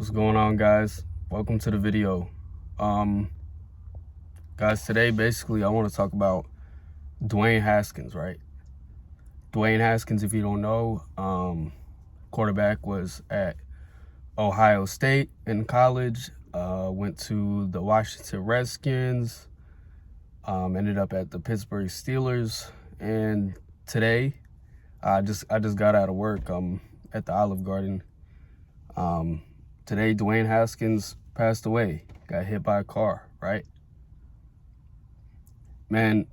What's going on, guys? Welcome to the video. Guys, today basically I want to talk about Dwayne Haskins, right? Dwayne Haskins, if you don't know, quarterback, was at Ohio State in college, went to the Washington Redskins, ended up at the Pittsburgh Steelers, and today I just got out of work at the Olive Garden. Today, Dwayne Haskins passed away, got hit by a car, right? Man,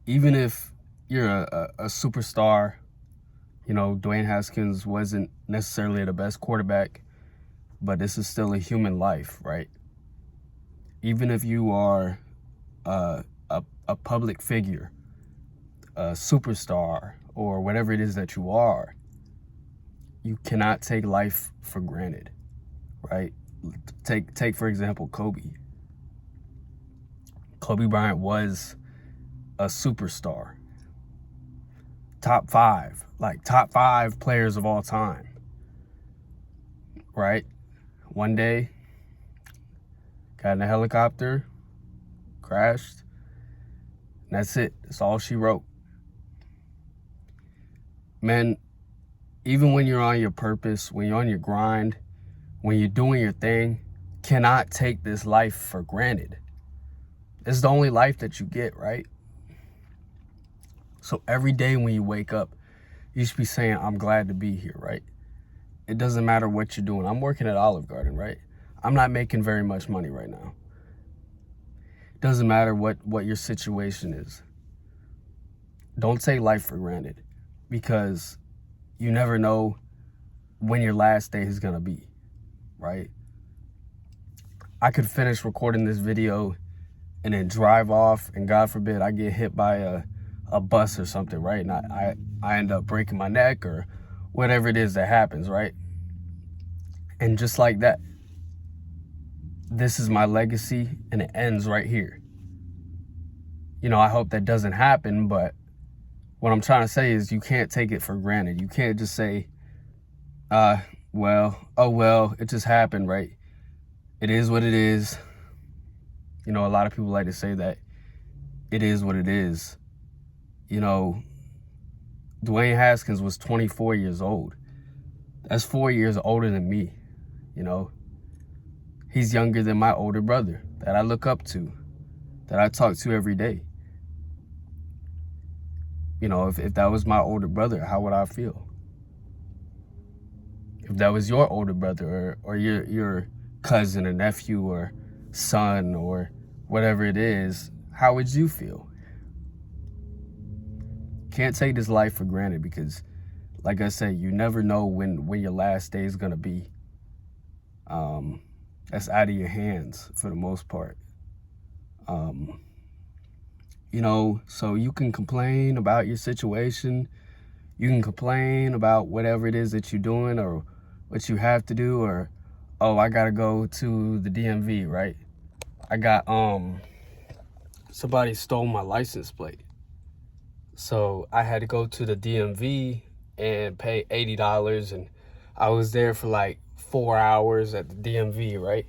even if you're a superstar, Dwayne Haskins wasn't necessarily the best quarterback, but this is still a human life, right? Even if you are a public figure, a superstar, or whatever it is that you are, you cannot take life for granted, right? Take for example, Kobe. Kobe Bryant was a superstar. Top five players of all time, right? One day, got in a helicopter, crashed, and that's it. That's all she wrote. Man, even when you're on your purpose, when you're on your grind, when you're doing your thing, cannot take this life for granted. It's the only life that you get, right? So every day when you wake up, you should be saying, I'm glad to be here, right? It doesn't matter what you're doing. I'm working at Olive Garden, right? I'm not making very much money right now. It doesn't matter what your situation is. Don't take life for granted, because you never know when your last day is going to be, right? I could finish recording this video and then drive off, and God forbid I get hit by a bus or something, right? And I end up breaking my neck or whatever it is that happens, right? And just like that, this is my legacy, and it ends right here. I hope that doesn't happen, but what I'm trying to say is you can't take it for granted. You can't just say, well, it just happened, right? It is what it is. A lot of people like to say that it is what it is. Dwayne Haskins was 24 years old. That's 4 years older than me. He's younger than my older brother that I look up to, that I talk to every day. If that was my older brother, how would I feel? If that was your older brother or your cousin or nephew or son or whatever it is, how would you feel? Can't take this life for granted, because like I said, you never know when your last day is going to be. That's out of your hands for the most part. So you can complain about your situation. You can complain about whatever it is that you're doing or what you have to do, or, oh, I got to go to the DMV, right? I got, somebody stole my license plate. So I had to go to the DMV and pay $80, and I was there for like 4 hours at the DMV, right?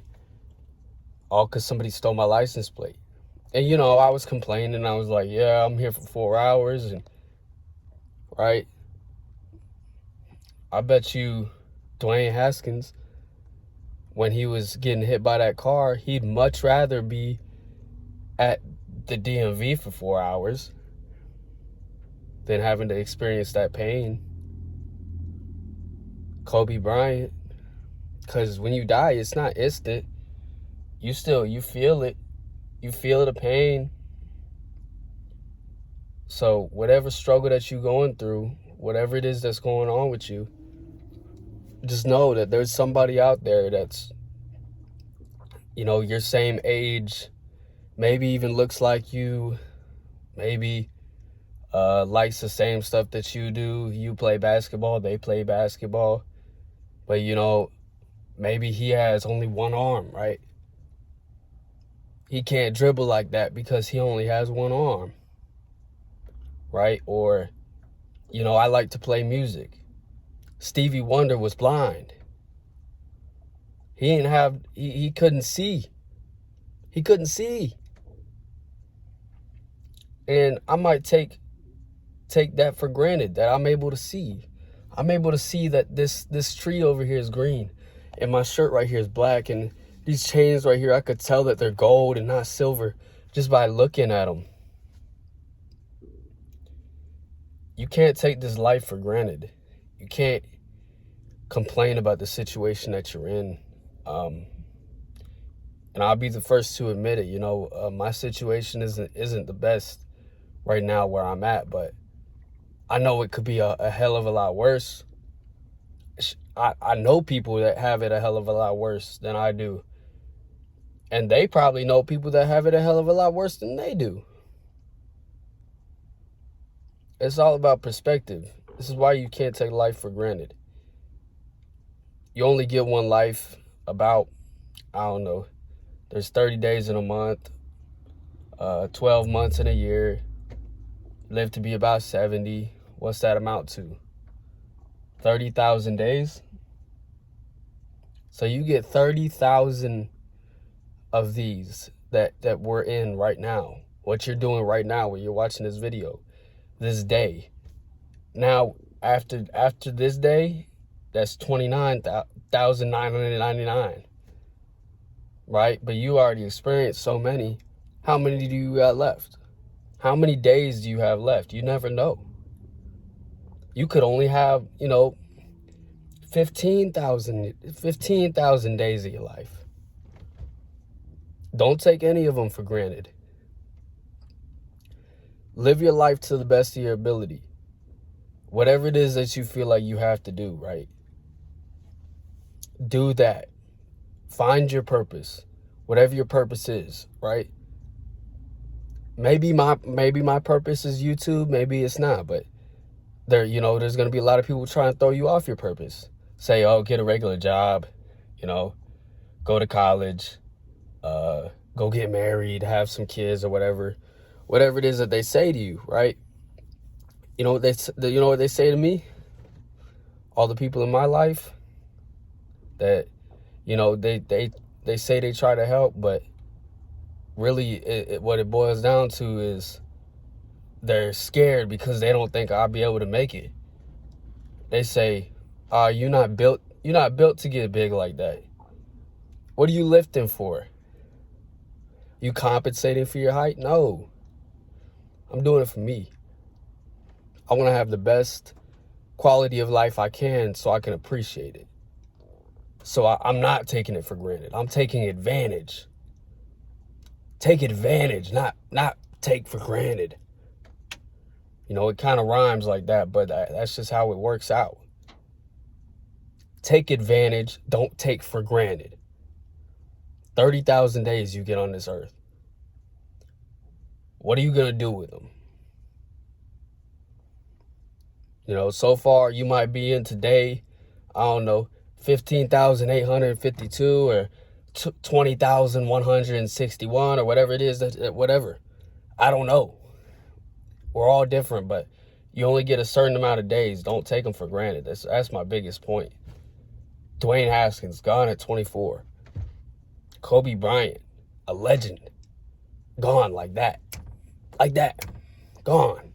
All because somebody stole my license plate. And, I was complaining. I was like, yeah, I'm here for 4 hours, and right? I bet you Dwayne Haskins, when he was getting hit by that car, he'd much rather be at the DMV for 4 hours than having to experience that pain. Kobe Bryant, because when you die, it's not instant. You feel it. You feel the pain. So whatever struggle that you're going through, whatever it is that's going on with you, just know that there's somebody out there that's, your same age, maybe even looks like you, maybe likes the same stuff that you do. You play basketball, they play basketball, but maybe he has only one arm, right? He can't dribble like that because he only has one arm, right? Or, I like to play music. Stevie Wonder was blind. He couldn't see. He couldn't see. And I might take that for granted, that I'm able to see. I'm able to see that this tree over here is green and my shirt right here is black, and these chains right here, I could tell that they're gold and not silver just by looking at them. You can't take this life for granted. You can't complain about the situation that you're in. And I'll be the first to admit it. You know, my situation isn't the best right now where I'm at, but I know it could be a hell of a lot worse. I know people that have it a hell of a lot worse than I do. And they probably know people that have it a hell of a lot worse than they do. It's all about perspective. This is why you can't take life for granted. You only get one life. About, I don't know, there's 30 days in a month, 12 months in a year, live to be about 70. What's that amount to? 30,000 days? So you get 30,000 of these that we're in right now. What you're doing right now when you're watching this video, this day. Now, after this day, that's 29,999, right? But you already experienced so many. How many do you got left? How many days do you have left? You never know. You could only have, 15,000 days of your life. Don't take any of them for granted. Live your life to the best of your ability. Whatever it is that you feel like you have to do, right? Do that. Find your purpose. Whatever your purpose is, right? Maybe my purpose is YouTube, maybe it's not, but there's going to be a lot of people trying to throw you off your purpose. Say, oh, get a regular job, go to college, go get married, have some kids or whatever it is that they say to you, right? You know what they say to me? All the people in my life that, they say they try to help, but really what it boils down to is they're scared because they don't think I'll be able to make it. They say, you're not built to get big like that. What are you lifting for? You compensating for your height? No. I'm doing it for me. I want to have the best quality of life I can so I can appreciate it. So I'm not taking it for granted. I'm taking advantage. Take advantage, not take for granted. It kind of rhymes like that, but that's just how it works out. Take advantage, don't take for granted. 30,000 days you get on this earth. What are you going to do with them? So far you might be in today, I don't know, 15,852 or 20,161 or whatever it is, whatever. I don't know. We're all different, but you only get a certain amount of days. Don't take them for granted. That's my biggest point. Dwayne Haskins, gone at 24. Kobe Bryant, a legend, gone like that. Like that. Gone.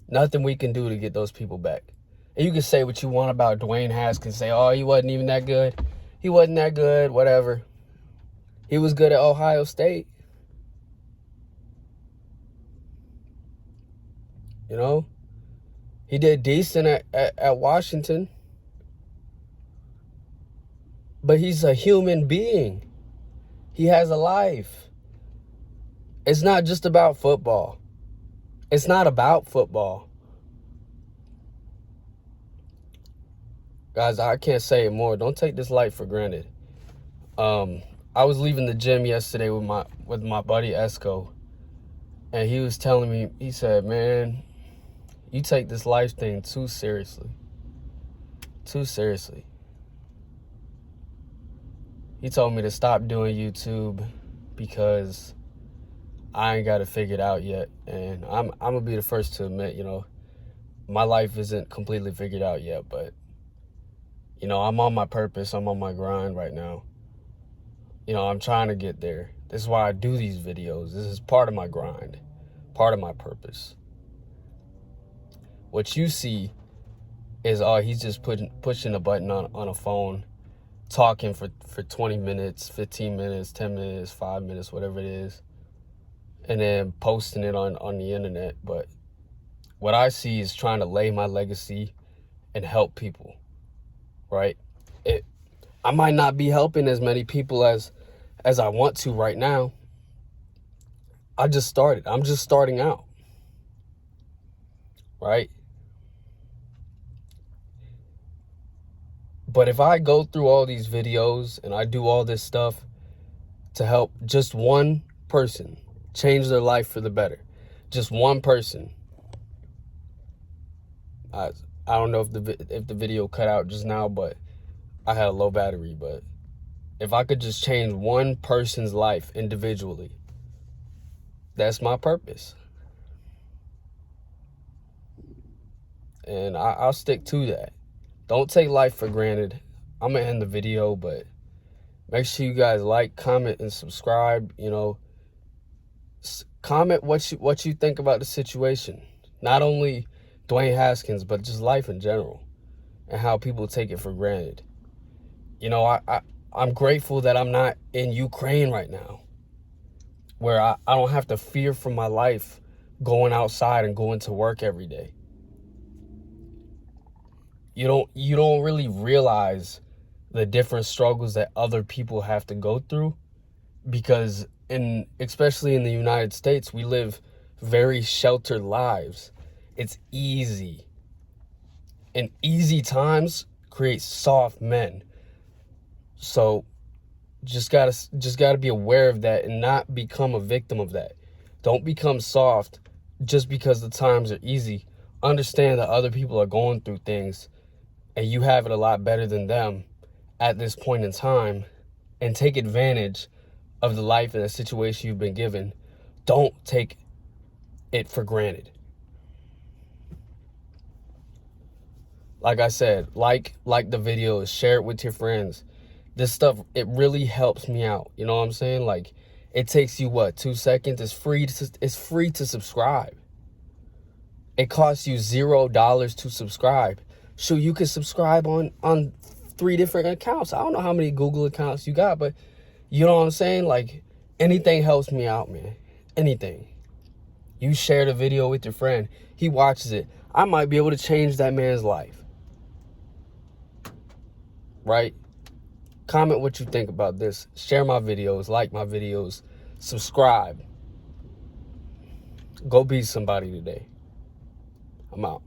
Nothing we can do to get those people back. And you can say what you want about Dwayne Haskins. Say, oh, he wasn't even that good. He wasn't that good, whatever. He was good at Ohio State. He did decent at Washington. But he's a human being. He has a life. It's not just about football. It's not about football. Guys, I can't say it more. Don't take this life for granted. I was leaving the gym yesterday with my buddy Esco, and he was telling me, he said, man, you take this life thing too seriously. Too seriously. He told me to stop doing YouTube because I ain't got it figured out yet. And I'm gonna be the first to admit, my life isn't completely figured out yet, but You know, I'm on my purpose. I'm on my grind right now. You know, I'm trying to get there. This is why I do these videos. This is part of my grind, part of my purpose. What you see is, oh, he's just pushing a button on a phone, talking for 20 minutes, 15 minutes, 10 minutes, 5 minutes, whatever it is, and then posting it on the internet. But what I see is trying to lay my legacy and help people, right? I might not be helping as many people as I want to right now. I just started. I'm just starting out, right? But if I go through all these videos and I do all this stuff to help just one person change their life for the better, just one person. I don't know if the video cut out just now, but I had a low battery. But if I could just change one person's life individually, that's my purpose. And I'll stick to that. Don't take life for granted. I'm going to end the video, but make sure you guys like, comment, and subscribe. You know, comment what you think about the situation. Not only Dwayne Haskins, but just life in general and how people take it for granted. You know, I'm grateful that I'm not in Ukraine right now, where I don't have to fear for my life going outside and going to work every day. You don't really realize the different struggles that other people have to go through, because especially in the United States, we live very sheltered lives. It's easy. And easy times create soft men. So just gotta be aware of that and not become a victim of that. Don't become soft just because the times are easy. Understand that other people are going through things and you have it a lot better than them at this point in time, and take advantage of the life and the situation you've been given. Don't take it for granted. Like I said, like the videos, share it with your friends. This stuff, it really helps me out. You know what I'm saying? Like, it takes you, 2 seconds? It's free to subscribe. It costs you $0 to subscribe. Shoot, you can subscribe on 3 different accounts. I don't know how many Google accounts you got, but you know what I'm saying? Like, anything helps me out, man. Anything. You share the video with your friend. He watches it. I might be able to change that man's life. Right? Comment what you think about this. Share my videos. Like my videos. Subscribe. Go be somebody today. I'm out.